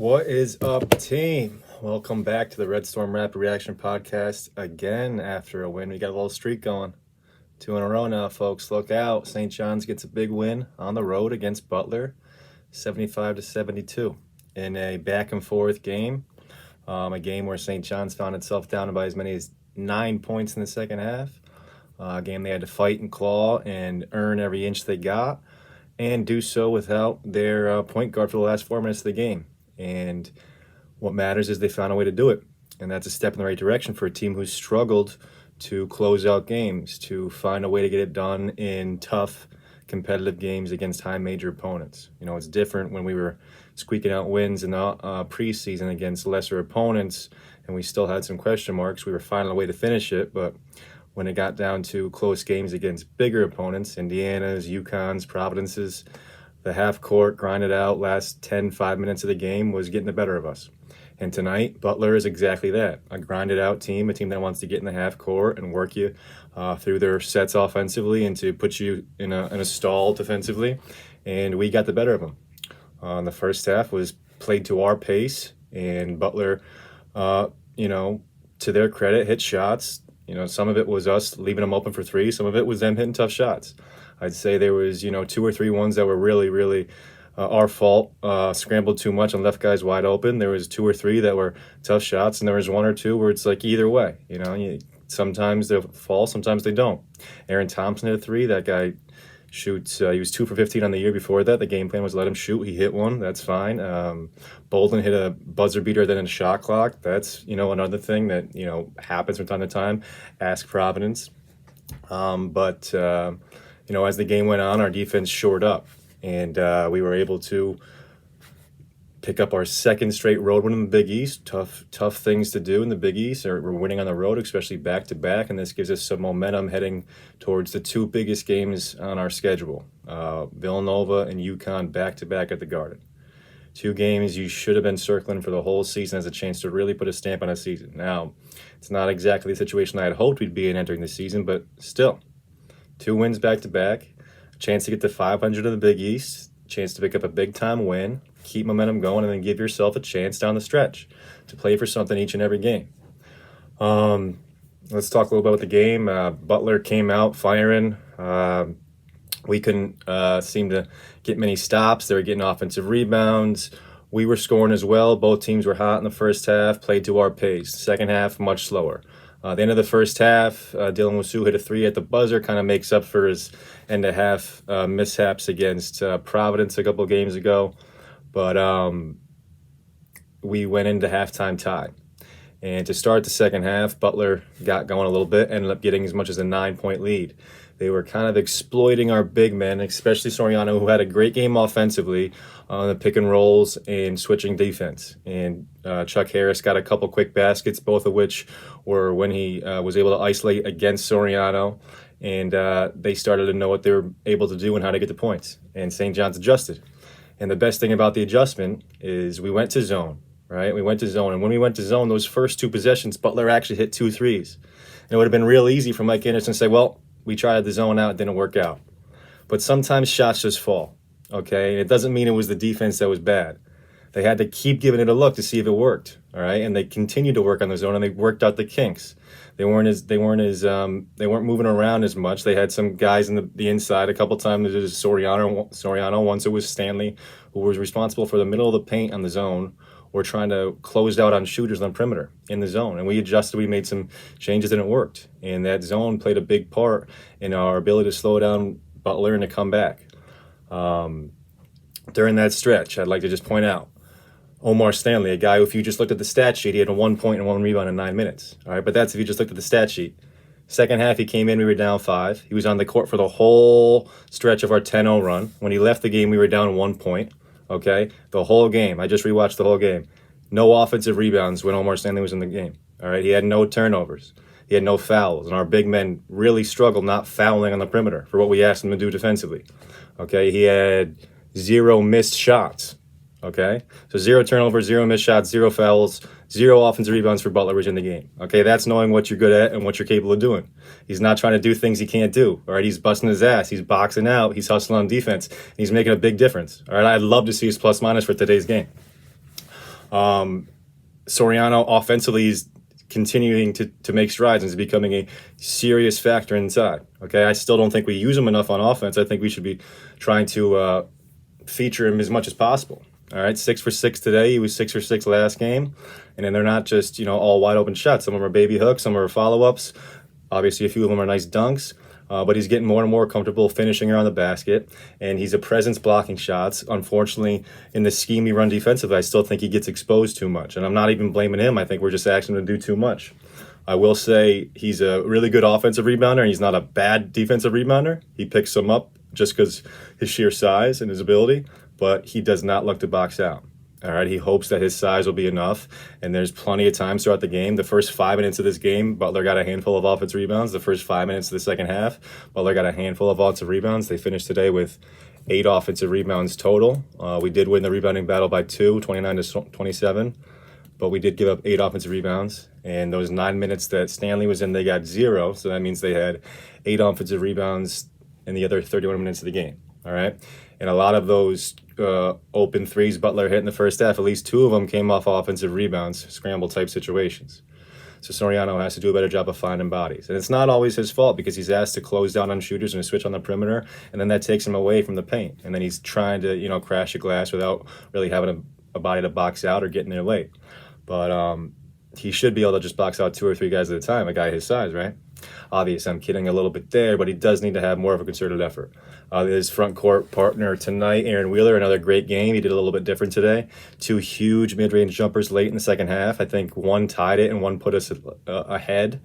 What is up, team? Welcome back to the Red Storm Rapid Reaction Podcast again after a win. We got a little streak going. 2 in a row now, folks. Look out. St. John's gets a big win on the road against Butler, 75-72 in a back-and-forth game. A game where St. John's found itself down by as many as 9 points in the second half. A game they had to fight and claw and earn every inch they got, and do so without their point guard for the last 4 minutes of the game. And what matters is they found a way to do it. And that's a step in the right direction for a team who's struggled to close out games, to find a way to get it done in tough, competitive games against high major opponents. You know, it's different when we were squeaking out wins in the preseason against lesser opponents, and we still had some question marks. We were finding a way to finish it, but when it got down to close games against bigger opponents, Indiana's, UConn's, Providence's, the half court, grinded out, last 5 minutes of the game was getting the better of us. And tonight, Butler is exactly that, a grinded out team, a team that wants to get in the half court and work you through their sets offensively and to put you in a stall defensively. And we got the better of them. The first half was played to our pace, and Butler, to their credit, hit shots. You know, some of it was us leaving them open for three. Some of it was them hitting tough shots. I'd say there was, 2 or 3 ones that were really our fault. Scrambled too much and left guys wide open. There was 2 or 3 that were tough shots, and there was 1 or 2 where it's like either way. Sometimes they fall, sometimes they don't. Aaron Thompson hit a 3. That guy shoots. He was 2 for 15 on the year before that. The game plan was let him shoot. He hit one. That's fine. Bolden hit a buzzer beater, then in shot clock. That's another thing that happens from time to time. Ask Providence. As the game went on, our defense shored up, and we were able to pick up our second straight road win in the Big East. Tough things to do in the Big East. We're winning on the road, especially back-to-back, and this gives us some momentum heading towards the 2 biggest games on our schedule, Villanova and UConn back-to-back at the Garden. 2 games you should have been circling for the whole season as a chance to really put a stamp on a season. Now, it's not exactly the situation I had hoped we'd be in entering the season, but still, 2 wins back-to-back, a chance to get to 500 in the Big East, a chance to pick up a big-time win, keep momentum going, and then give yourself a chance down the stretch to play for something each and every game. Let's talk a little bit about the game. Butler came out firing. We couldn't seem to get many stops. They were getting offensive rebounds. We were scoring as well. Both teams were hot in the first half, played to our pace. Second half, much slower. At the end of the first half, Dylan Wasu hit a 3 at the buzzer, kind of makes up for his end-of-half mishaps against Providence a couple games ago. But we went into halftime tied. And to start the second half, Butler got going a little bit, ended up getting as much as a 9-point lead. They were kind of exploiting our big men, especially Soriano, who had a great game offensively on the pick and rolls and switching defense. And Chuck Harris got a couple quick baskets, both of which were when he was able to isolate against Soriano. And they started to know what they were able to do and how to get the points. And St. John's adjusted. And the best thing about the adjustment is we went to zone, right? We went to zone. And when we went to zone, those first 2 possessions, Butler actually hit 2 threes. And it would have been real easy for Mike Anderson to say, well, we tried the zone out, it didn't work out. But sometimes shots just fall, okay? It doesn't mean it was the defense that was bad. They had to keep giving it a look to see if it worked, all right? And they continued to work on the zone, and they worked out the kinks. They weren't moving around as much. They had some guys in the inside a couple times. It was Soriano. Once it was Stanley, who was responsible for the middle of the paint on the zone, or trying to close out on shooters on the perimeter in the zone. And we adjusted, we made some changes, and it worked. And that zone played a big part in our ability to slow down Butler and to come back. During that stretch, I'd like to just point out, Omar Stanley, a guy who, if you just looked at the stat sheet, he had a 1 point and 1 rebound in 9 minutes. All right, but that's if you just looked at the stat sheet. Second half, he came in, we were down 5. He was on the court for the whole stretch of our 10-0 run. When he left the game, we were down 1 point. Okay, the whole game. I just rewatched the whole game. No offensive rebounds when Omar Stanley was in the game. All right, he had no turnovers. He had no fouls, and our big men really struggled not fouling on the perimeter for what we asked them to do defensively. Okay, he had 0 missed shots. Okay, so 0 turnovers, 0 missed shots, 0 fouls, 0 offensive rebounds for Butler in the game. Okay, that's knowing what you're good at and what you're capable of doing. He's not trying to do things he can't do. All right, he's busting his ass. He's boxing out. He's hustling on defense. He's making a big difference. All right, I'd love to see his plus minus for today's game. Soriano offensively is continuing to make strides and is becoming a serious factor inside. Okay, I still don't think we use him enough on offense. I think we should be trying to feature him as much as possible. All right, 6 for 6 today. He was 6 for 6 last game, and then they're not just all wide open shots. Some of them are baby hooks, some are follow ups. Obviously, a few of them are nice dunks. But he's getting more and more comfortable finishing around the basket, and he's a presence blocking shots. Unfortunately, in the scheme we run defensively, I still think he gets exposed too much, and I'm not even blaming him. I think we're just asking him to do too much. I will say he's a really good offensive rebounder, and he's not a bad defensive rebounder. He picks them up just because his sheer size and his ability, but he does not look to box out. All right, he hopes that his size will be enough, and there's plenty of times throughout the game. The first 5 minutes of this game, Butler got a handful of offensive rebounds. The first 5 minutes of the second half, Butler got a handful of offensive rebounds. They finished today with 8 offensive rebounds total. We did win the rebounding battle by 2, 29-27, but we did give up 8 offensive rebounds. And those 9 minutes that Stanley was in, they got 0, so that means they had 8 offensive rebounds in the other 31 minutes of the game. All right, and a lot of those open threes Butler hit in the first half, at least 2 of them came off offensive rebounds, scramble type situations. So Soriano has to do a better job of finding bodies. And it's not always his fault because he's asked to close down on shooters and to switch on the perimeter, and then that takes him away from the paint. And then he's trying to, crash a glass without really having a body to box out or getting there late. But he should be able to just box out 2 or 3 guys at a time, a guy his size, right? Obviously, I'm kidding a little bit there, but he does need to have more of a concerted effort. His front court partner tonight, Aaron Wheeler, another great game. He did a little bit different today. 2 huge mid-range jumpers late in the second half. I think one tied it and one put us ahead.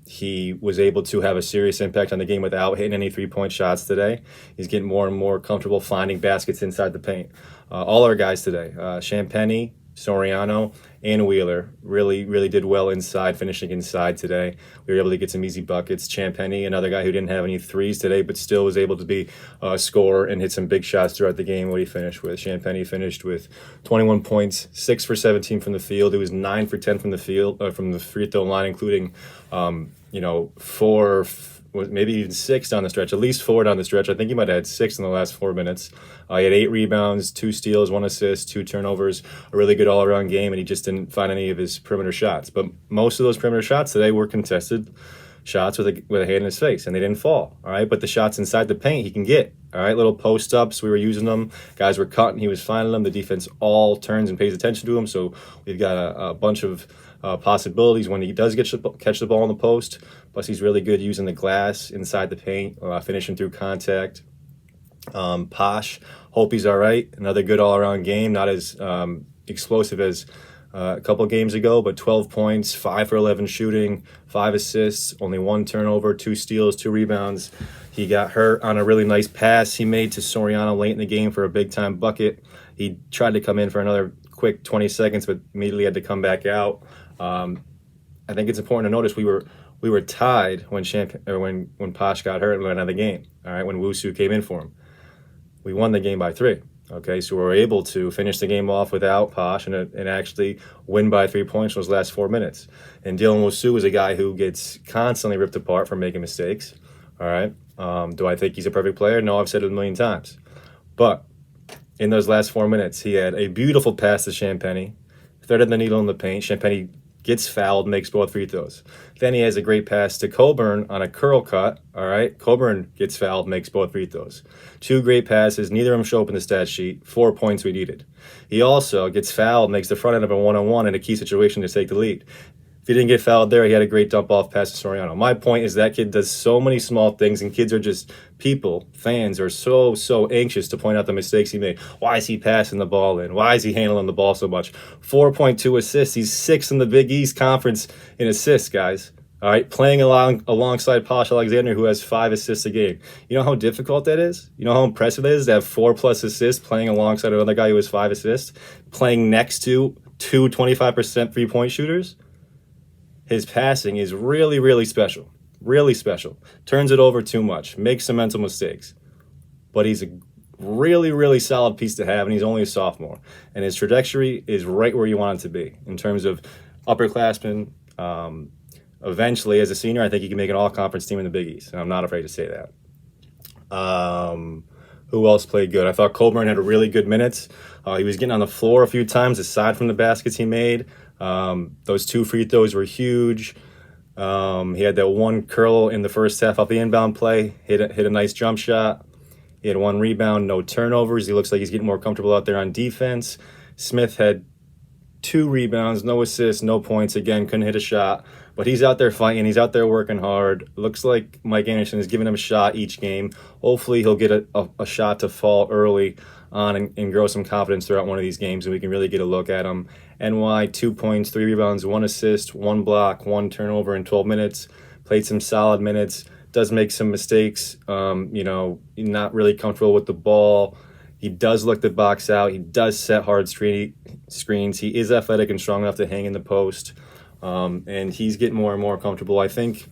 He was able to have a serious impact on the game without hitting any 3-point shots today. He's getting more and more comfortable finding baskets inside the paint. All our guys today, Champagnie, Soriano, and Wheeler really did well inside, finishing inside today. We were able to get some easy buckets. Champagnie, another guy who didn't have any threes today, but still was able to be a scorer and hit some big shots throughout the game. What he finished with, Champagnie finished with 21 points, 6 for 17 from the field. It was 9 for 10 from the field, from the free throw line, including 4. Maybe even 6 down the stretch, at least 4 down the stretch. I think he might have had 6 in the last 4 minutes. He had 8 rebounds, 2 steals, 1 assist, 2 turnovers, a really good all-around game, and he just didn't find any of his perimeter shots. But most of those perimeter shots today were contested shots with a hand in his face, and they didn't fall, all right? But the shots inside the paint he can get, all right? Little post-ups, we were using them. Guys were cutting, he was finding them. The defense all turns and pays attention to him, so we've got a bunch of possibilities when he does catch the ball in the post. Plus, he's really good using the glass inside the paint, finishing through contact. Posh, hope he's all right. Another good all-around game, not as explosive as a couple games ago, but 12 points, 5 for 11 shooting, 5 assists, only 1 turnover, 2 steals, 2 rebounds. He got hurt on a really nice pass he made to Soriano late in the game for a big-time bucket. He tried to come in for another quick 20 seconds, but immediately had to come back out. I think it's important to notice we were tied when Posh got hurt and went out of the game. All right, when Wusu came in for him, we won the game by 3. Okay, so we were able to finish the game off without Posh and actually win by 3 points in those last 4 minutes. And Dylan Wusu is a guy who gets constantly ripped apart for making mistakes. All right, do I think he's a perfect player? No, I've said it a million times. But in those last 4 minutes, he had a beautiful pass to Champagnie, threaded the needle in the paint. Champagnie gets fouled, makes both free throws. Then he has a great pass to Coburn on a curl cut. All right, Coburn gets fouled, makes both free throws. 2 great passes, neither of them show up in the stat sheet. 4 points we needed. He also gets fouled, makes the front end of a 1-on-1 in a key situation to take the lead. If he didn't get fouled there, he had a great dump-off pass to Soriano. My point is that kid does so many small things, and kids are just people, fans are so anxious to point out the mistakes he made. Why is he passing the ball in? Why is he handling the ball so much? 4.2 assists. He's 6th in the Big East Conference in assists, guys. All right, playing alongside Posh Alexander, who has 5 assists a game. You know how difficult that is? You know how impressive it is to have 4+ assists playing alongside another guy who has 5 assists, playing next to 2 25% three-point shooters? His passing is really special. Really special. Turns it over too much. Makes some mental mistakes. But he's a really solid piece to have, and he's only a sophomore. And his trajectory is right where you want it to be in terms of upperclassmen. Eventually, as a senior, I think he can make an all-conference team in the Big East, and I'm not afraid to say that. Who else played good? I thought Colburn had a really good minutes. He was getting on the floor a few times aside from the baskets he made. Those 2 free throws were huge. He had that one curl in the first half off the inbound play, hit a nice jump shot. He had 1 rebound, no turnovers. He looks like he's getting more comfortable out there on defense. Smith had 2 rebounds, no assists, no points. Again, couldn't hit a shot. But he's out there fighting. He's out there working hard. Looks like Mike Anderson is giving him a shot each game. Hopefully he'll get a shot to fall early on and grow some confidence throughout one of these games, and we can really get a look at him. NY, 2 points, 3 rebounds, 1 assist, 1 block, 1 turnover in 12 minutes. Played some solid minutes. Does make some mistakes. Not really comfortable with the ball. He does look the box out. He does set hard screens. He is athletic and strong enough to hang in the post. And he's getting more and more comfortable. I think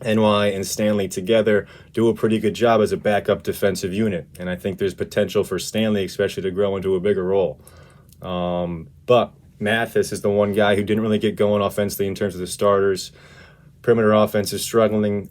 NY and Stanley together do a pretty good job as a backup defensive unit. And I think there's potential for Stanley especially to grow into a bigger role. But Mathis is the one guy who didn't really get going offensively in terms of the starters. Perimeter offense is struggling.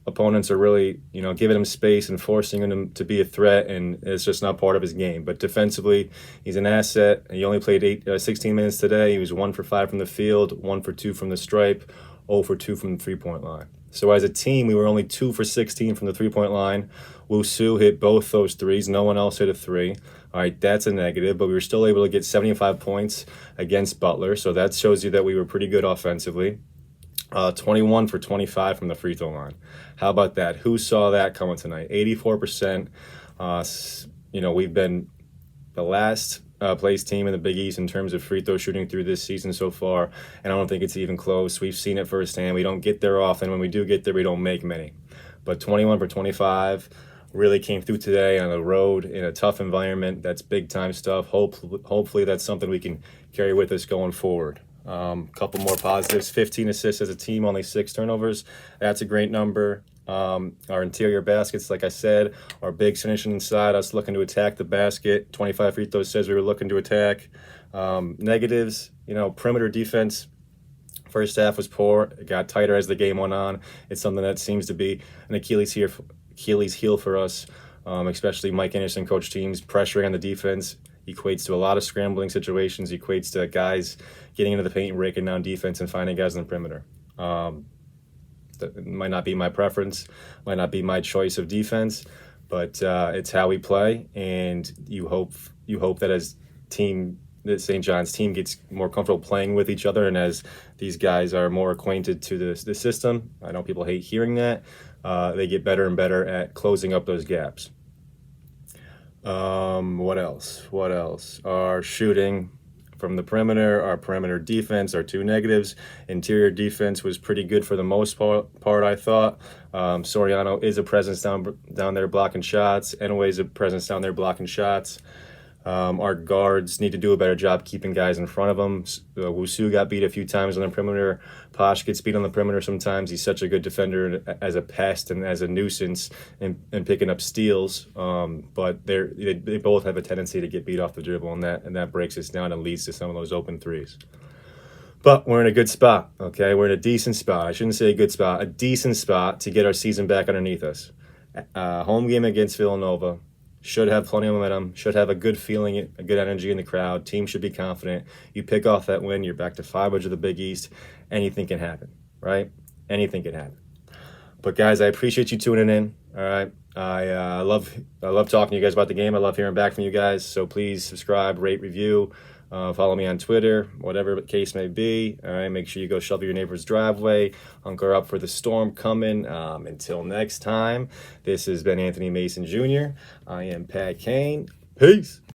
Opponents are really, giving him space and forcing him to be a threat, and it's just not part of his game. But defensively, he's an asset. He only played 16 minutes today. He was 1 for 5 from the field, 1 for 2 from the stripe, 0 for 2 from the three-point line. So as a team, we were only 2 for 16 from the three-point line. Wusu hit both those threes. No one else hit a 3. All right, that's a negative, but we were still able to get 75 points against Butler. So that shows you that we were pretty good offensively. 21 for 25 from the free throw line. How about that? Who saw that coming tonight? 84%. We've been the last place team in the Big East in terms of free throw shooting through this season so far, and I don't think it's even close. We've seen it firsthand. We don't get there often. When we do get there, we don't make many. But 21 for 25 really came through today on the road in a tough environment. That's big-time stuff. Hopefully that's something we can carry with us going forward. Couple more positives. 15 assists as a team, only 6 turnovers. That's a great number. Our interior baskets, like I said, our bigs finishing inside, us looking to attack the basket. 25 free throws says we were looking to attack. Negatives, perimeter defense. First half was poor. It got tighter as the game went on. It's something that seems to be an Achilles heel for us, especially Mike Anderson coach teams. Pressuring on the defense equates to a lot of scrambling situations, equates to guys getting into the paint and breaking down defense and finding guys on the perimeter. That might not be my preference, might not be my choice of defense, but it's how we play, and you hope that as the St. John's team gets more comfortable playing with each other, and as these guys are more acquainted to the system, I know people hate hearing that, they get better and better at closing up those gaps. What else? Our shooting from the perimeter, our perimeter defense, our 2 negatives. Interior defense was pretty good for the most part, I thought. Soriano is a presence down there blocking shots. Enway is a presence down there blocking shots. Our guards need to do a better job keeping guys in front of them. Wusu got beat a few times on the perimeter. Posh gets beat on the perimeter sometimes. He's such a good defender as a pest and as a nuisance and picking up steals. But they both have a tendency to get beat off the dribble, and that breaks us down and leads to some of those open threes. But we're in a good spot, okay? We're in a decent spot. I shouldn't say a good spot, a decent spot to get our season back underneath us. Home game against Villanova. Should have plenty of momentum, should have a good feeling, a good energy in the crowd. Team should be confident. You pick off that win, you're back to 500 of the Big East. Anything can happen, right? Anything can happen. But guys, I appreciate you tuning in, all right? I love talking to you guys about the game. I love hearing back from you guys. So please subscribe, rate, review. Follow me on Twitter, whatever the case may be. All right, make sure you go shovel your neighbor's driveway. Hunker up for the storm coming. Until next time, this has been Anthony Mason Jr. I am Pat Kane. Peace.